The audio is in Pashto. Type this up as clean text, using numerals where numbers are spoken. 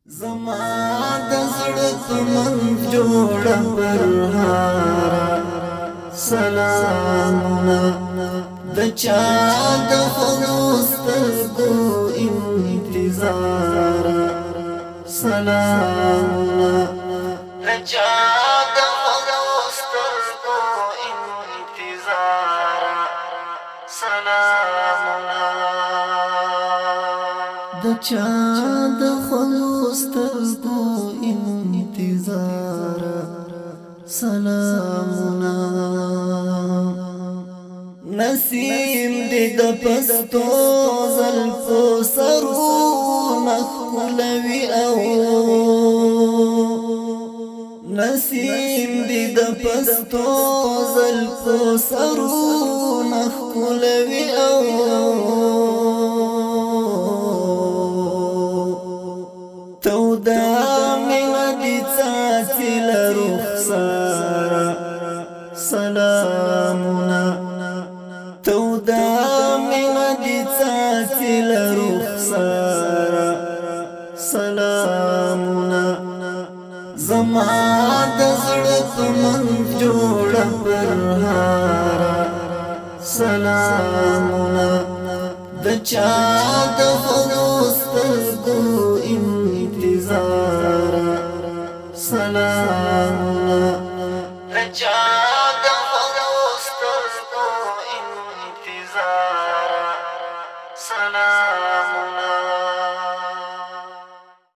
زما د زړه تمنځ جوړه پرهاره سلامونه د چا د سترګو انتظار سلامونه د چا د سترګو انتظار سلامونه د چا د سترګو انتظار سلامونه نسیم دې د پستو زلفو سرونه ښکلوي او نسیم دې د پستو زلفو سرونه ښکلوي او تودا مینه دې څاڅي له رخساره سلامونه تودا مینه دې څاڅي له رخساره سلامونه زما د زړه تمنځ جوړه پرهاره سلامونه د چا د سترګو انتظار سلام